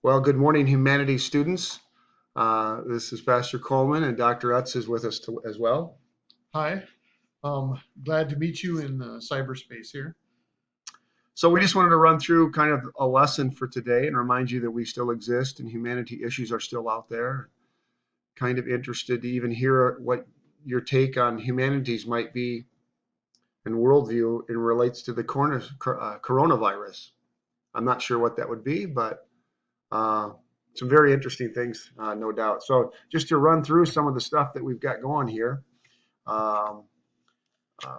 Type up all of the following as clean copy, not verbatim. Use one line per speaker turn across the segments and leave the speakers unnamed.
Well, good morning, Humanities students. This is Pastor Coleman, and Dr. Utz is with us as well.
Hi, glad to meet you in cyberspace here.
So we just wanted to run through kind of a lesson for today and remind you that we still exist and humanity issues are still out there. Kind of interested to even hear what your take on humanities might be and worldview in relates to the coronavirus. I'm not sure what that would be, but uh, some very interesting things, no doubt. So just to run through some of the stuff that we've got going here. Um,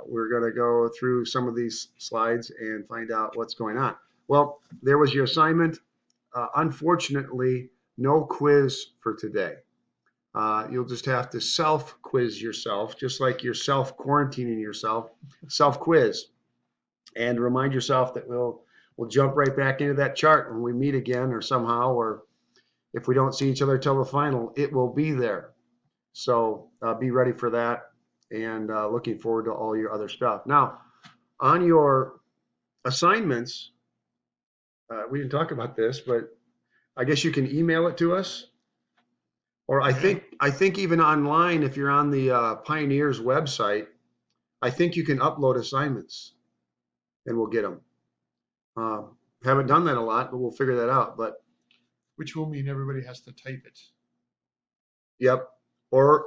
we're going to go through some of these slides and find out what's going on. Well, there was your assignment. Unfortunately, no quiz for today. You'll just have to self-quiz yourself, just like you're self-quarantining yourself, self-quiz, and remind yourself that we'll jump right back into that chart when we meet again, or somehow, or if we don't see each other till the final, it will be there. So be ready for that, and looking forward to all your other stuff. Now, on your assignments, we didn't talk about this, but I guess you can email it to us, or
Okay.
I think even online, if you're on the Pioneers website, I think you can upload assignments, and we'll get them. Uh, haven't done that a lot, but we'll figure that out. But
Which will mean everybody has to type it.
yep, or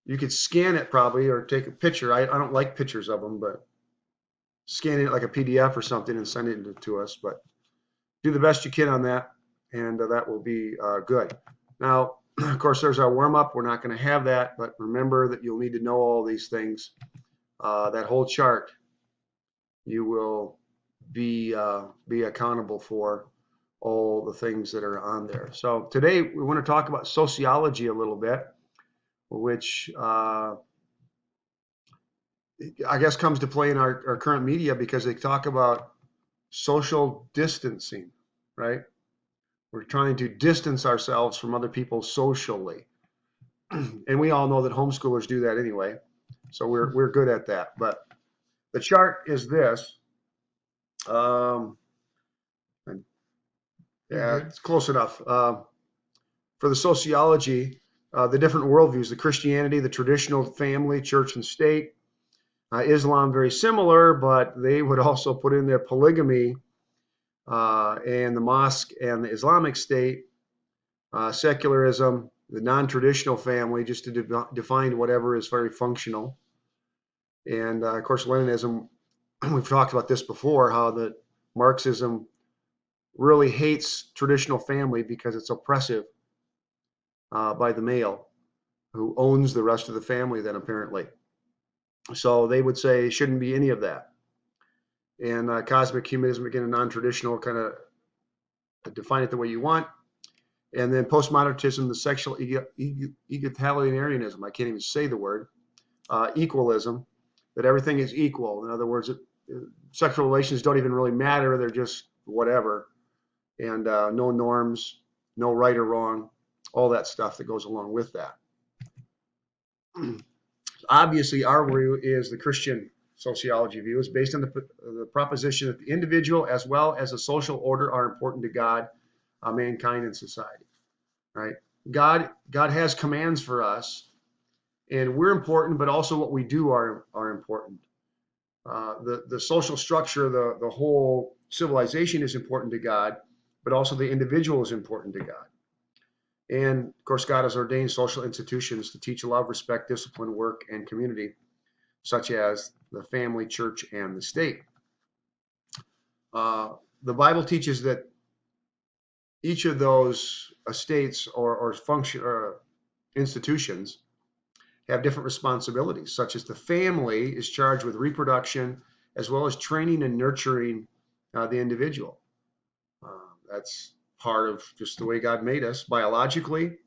you could scan it probably, or take a picture. I don't like pictures of them, but scanning it like a PDF or something and sending it to us. But do the best you can on that, and that will be good. Now, of course, there's our warm up. We're not going to have that, but remember that you'll need to know all these things. That whole chart you will be accountable for all the things that are on there. So today we want to talk about sociology a little bit, which I guess comes to play in our current media because they talk about social distancing, right? We're trying to distance ourselves from other people socially. And we all know that homeschoolers do that anyway. So we're good at that. But the chart is this. Um,
You're
yeah,
good.
it's close enough. For the sociology, the different worldviews, the Christianity, the traditional family, church and state, Islam, very similar, but they would also put in their polygamy and the mosque and the Islamic State, secularism, the non-traditional family, just to define whatever is very functional. And of course, Leninism, we've talked about this before, how that Marxism really hates traditional family because it's oppressive by the male who owns the rest of the family then apparently. So they would say shouldn't be any of that. And cosmic humanism, again, a non-traditional kind of define it the way you want. And then postmodernism, the sexual egalitarianism, I can't even say the word, equalism, that everything is equal. In other words, sexual relations don't even really matter. They're just whatever. And no norms, no right or wrong, all that stuff that goes along with that. Obviously, our view is the Christian sociology view is based on the proposition that the individual as well as the social order are important to God, mankind, and society. Right? God has commands for us, and we're important, but also what we do are important. The social structure, the whole civilization is important to God, but also the individual is important to God. And of course, God has ordained social institutions to teach love, respect, discipline, work, and community, such as the family, church, and the state. The Bible teaches that each of those estates or function or institutions have different responsibilities, such as the family is charged with reproduction as well as training and nurturing the individual. That's part of just the way God made us biologically,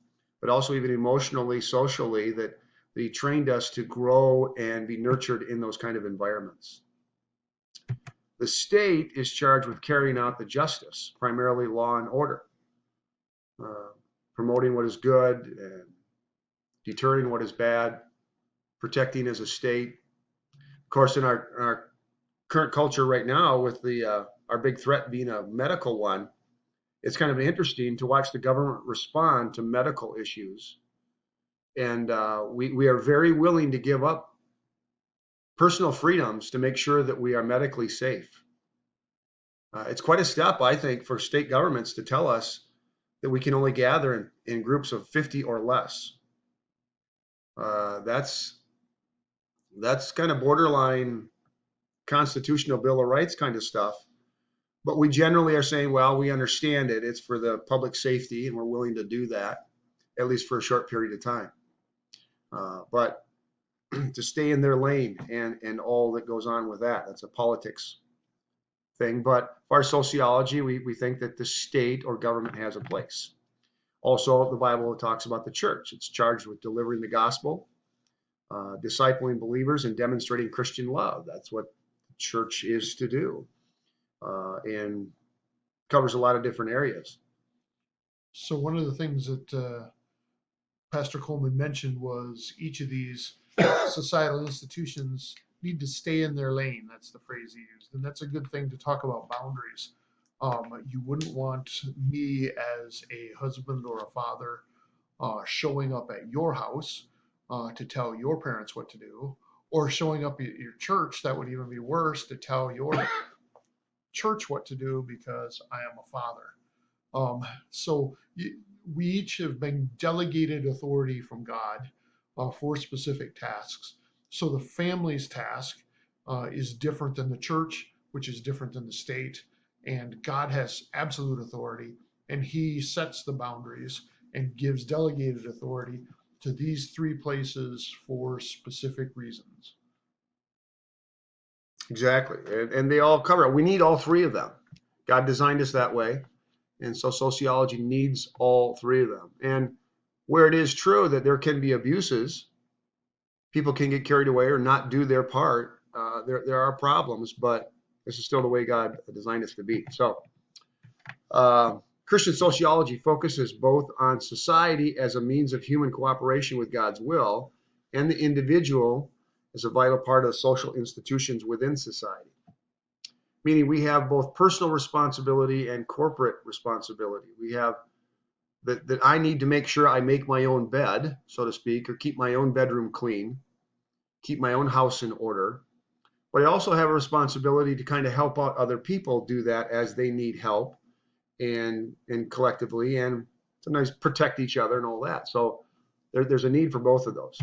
but also even emotionally, socially, that He trained us to grow and be nurtured in those kind of environments. The state is charged with carrying out the justice, primarily law and order, uh, promoting what is good and deterring what is bad, protecting as a state. Of course, in our current culture right now, with the our big threat being a medical one, it's kind of interesting to watch the government respond to medical issues. And we are very willing to give up personal freedoms to make sure that we are medically safe. It's quite a step, I think, for state governments to tell us that we can only gather in groups of 50 or less. Uh, that's that's kind of borderline constitutional Bill of Rights kind of stuff. But we generally are saying, well, we understand it. It's for the public safety, and we're willing to do that, at least for a short period of time. But to stay in their lane and all that goes on with that, that's a politics thing. But for our sociology, we think that the state or government has a place. Also, the Bible talks about the church. It's charged with delivering the gospel, discipling believers, and demonstrating Christian love. That's what the church is to do, and covers a lot of different areas.
So one of the things that Pastor Coleman mentioned was each of these societal institutions need to stay in their lane. That's the phrase he used. And that's a good thing to talk about boundaries. You wouldn't want me as a husband or a father showing up at your house to tell your parents what to do, or showing up at your church. That would even be worse, to tell your church what to do because I am a father. So we each have been delegated authority from God for specific tasks. So the family's task is different than the church, which is different than the state. And God has absolute authority, and He sets the boundaries and gives delegated authority to these three places for specific reasons.
Exactly. And they all cover it. We need all three of them. God designed us that way. And so sociology needs all three of them. And where it is true that there can be abuses, people can get carried away or not do their part. There are problems, but this is still the way God designed us to be. So Christian sociology focuses both on society as a means of human cooperation with God's will and the individual as a vital part of social institutions within society. Meaning we have both personal responsibility and corporate responsibility. We have that I need to make sure I make my own bed, so to speak, or keep my own bedroom clean, keep my own house in order. But I also have a responsibility to kind of help out other people do that as they need help and collectively, and sometimes protect each other and all that. So there's a need for both of those.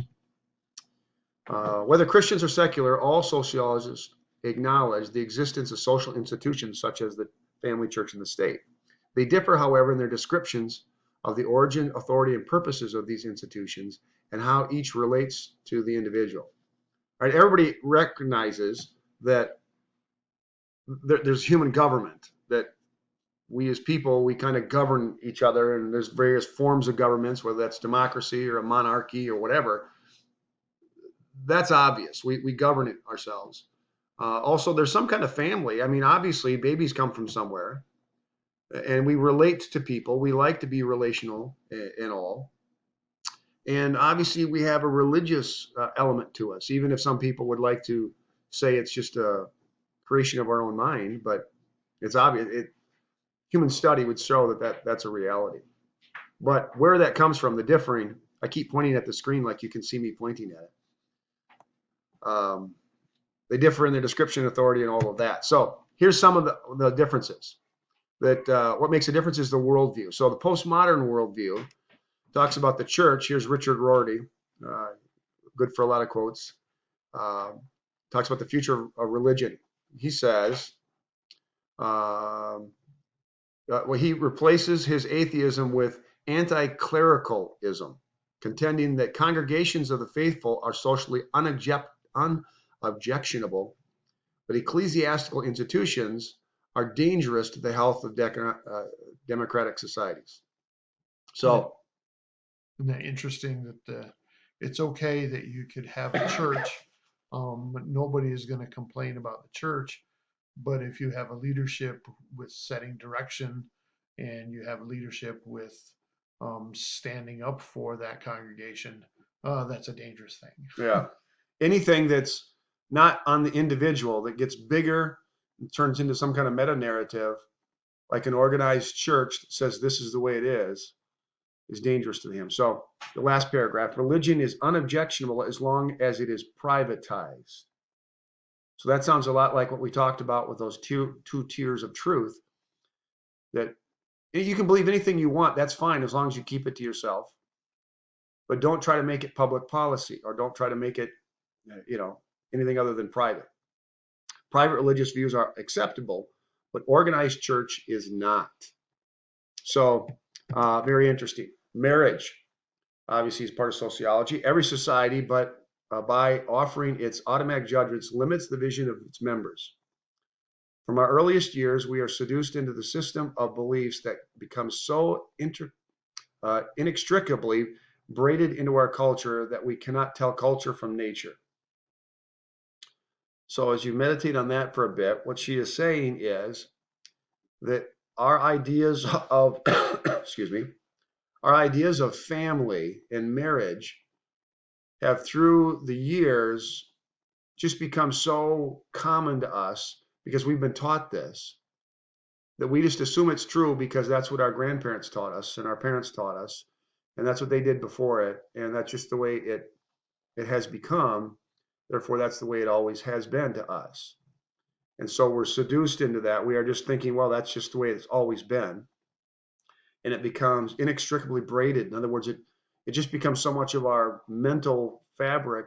Whether Christians or secular, all sociologists acknowledge the existence of social institutions such as the family, church, and the state. They differ, however, in their descriptions of the origin, authority, and purposes of these institutions and how each relates to the individual. All right, everybody recognizes that there's human government, that we as people, we kind of govern each other, and there's various forms of governments, whether that's democracy or a monarchy or whatever. That's obvious. We govern it ourselves. Also, there's some kind of family. I mean, obviously, babies come from somewhere, and we relate to people. We like to be relational and all. And obviously, we have a religious element to us, even if some people would like to say it's just a creation of our own mind. But it's obvious. Human study would show that's a reality. But where that comes from, the differing, I keep pointing at the screen like you can see me pointing at it. They differ in their description, authority, and all of that. So here's some of the differences. What makes a difference is the worldview. So the postmodern worldview talks about the church. Here's Richard Rorty, good for a lot of quotes. Talks about the future of religion. He says, well, he replaces his atheism with anti-clericalism, contending that congregations of the faithful are socially unobjectionable, but ecclesiastical institutions are dangerous to the health of democratic societies. So,
isn't that interesting that it's okay that you could have a church, but nobody is going to complain about the church. But if you have a leadership with setting direction, and you have leadership with standing up for that congregation, that's a dangerous thing.
yeah, anything that's not on the individual that gets bigger and turns into some kind of meta narrative like an organized church that says this is the way it is dangerous to him. So the last paragraph, religion is unobjectionable as long as it is privatized. So that sounds a lot like what we talked about with those two tiers of truth, that you can believe anything you want. That's fine as long as you keep it to yourself. But don't try to make it public policy, or don't try to make it, anything other than private. Private religious views are acceptable, but organized church is not. So, very interesting. Marriage, obviously, is part of sociology. Every society, but by offering its automatic judgments, limits the vision of its members. From our earliest years, we are seduced into the system of beliefs that becomes so inextricably braided into our culture that we cannot tell culture from nature. So as you meditate on that for a bit, what she is saying is that our ideas of, excuse me, our ideas of family and marriage have through the years just become so common to us because we've been taught this, that we just assume it's true because that's what our grandparents taught us and our parents taught us, and that's what they did before it, and that's just the way it has become. Therefore, that's the way it always has been to us. And so we're seduced into that. We are just thinking, well, that's just the way it's always been. And it becomes inextricably braided. In other words, it just becomes so much of our mental fabric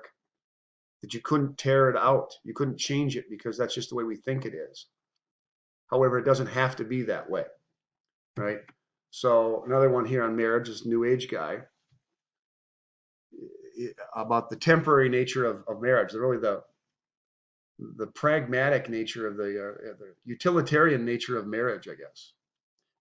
that you couldn't tear it out. You couldn't change it because that's just the way we think it is. However, it doesn't have to be that way, right? So another one here on marriage is New Age guy, about the temporary nature of marriage, really the pragmatic nature of the utilitarian nature of marriage, I guess.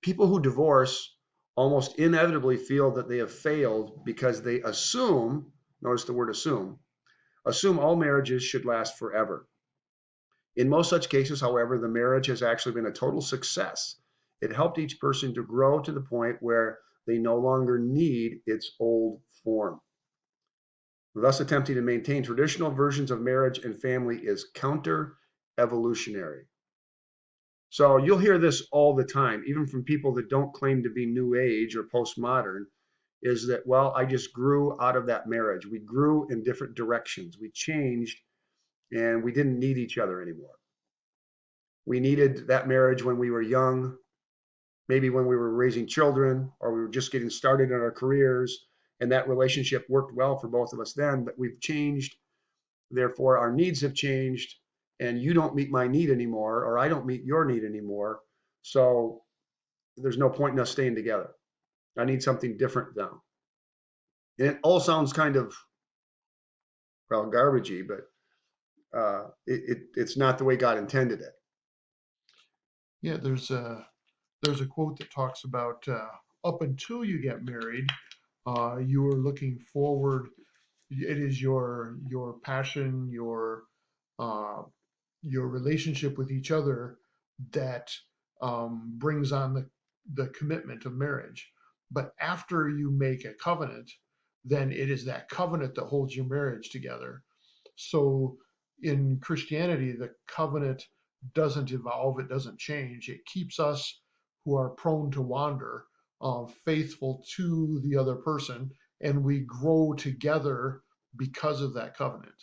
People who divorce almost inevitably feel that they have failed because they assume, notice the word assume all marriages should last forever. In most such cases, however, the marriage has actually been a total success. It helped each person to grow to the point where they no longer need its old form. Thus, attempting to maintain traditional versions of marriage and family is counter-evolutionary. So you'll hear this all the time, even from people that don't claim to be New Age or postmodern, is that, well, I just grew out of that marriage. We grew in different directions. We changed and we didn't need each other anymore. We needed that marriage when we were young, maybe when we were raising children, or we were just getting started in our careers, and that relationship worked well for both of us then, but we've changed. Therefore, our needs have changed, and you don't meet my need anymore, or I don't meet your need anymore. So there's no point in us staying together. I need something different now. And it all sounds kind of, well, garbagey, but it's not the way God intended it.
Yeah, there's a quote that talks about up until you get married, you are looking forward. It is your passion, uh, your relationship with each other that brings on the commitment of marriage. But after you make a covenant, then it is that covenant that holds your marriage together. So in Christianity, the covenant doesn't evolve, it doesn't change. It keeps us who are prone to wander faithful to the other person, and we grow together because of that covenant.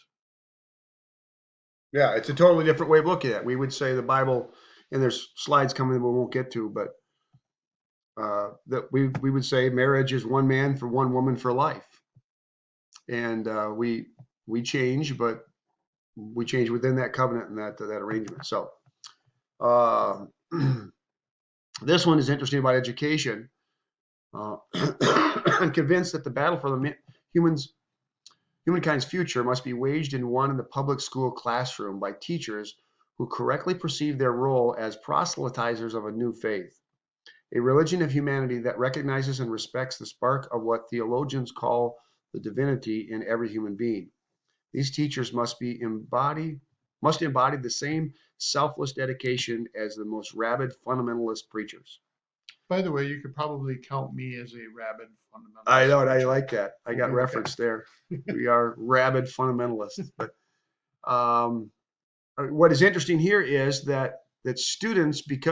Yeah, it's a totally different way of looking at it. We would say the Bible, and there's slides coming we won't get to, but that we would say marriage is one man for one woman for life, and we change, but we change within that covenant and that arrangement. So uh, this one is interesting about education. I'm convinced that the battle for the humankind's future must be waged and won in the public school classroom by teachers who correctly perceive their role as proselytizers of a new faith, a religion of humanity that recognizes and respects the spark of what theologians call the divinity in every human being. These teachers must embody the same selfless dedication as the most rabid fundamentalist preachers.
By the way, you could probably count me as a rabid
I
fundamentalist
know, and I
preacher.
like that. I got
Okay.
reference there. We are rabid fundamentalists. But what is interesting here is that students, because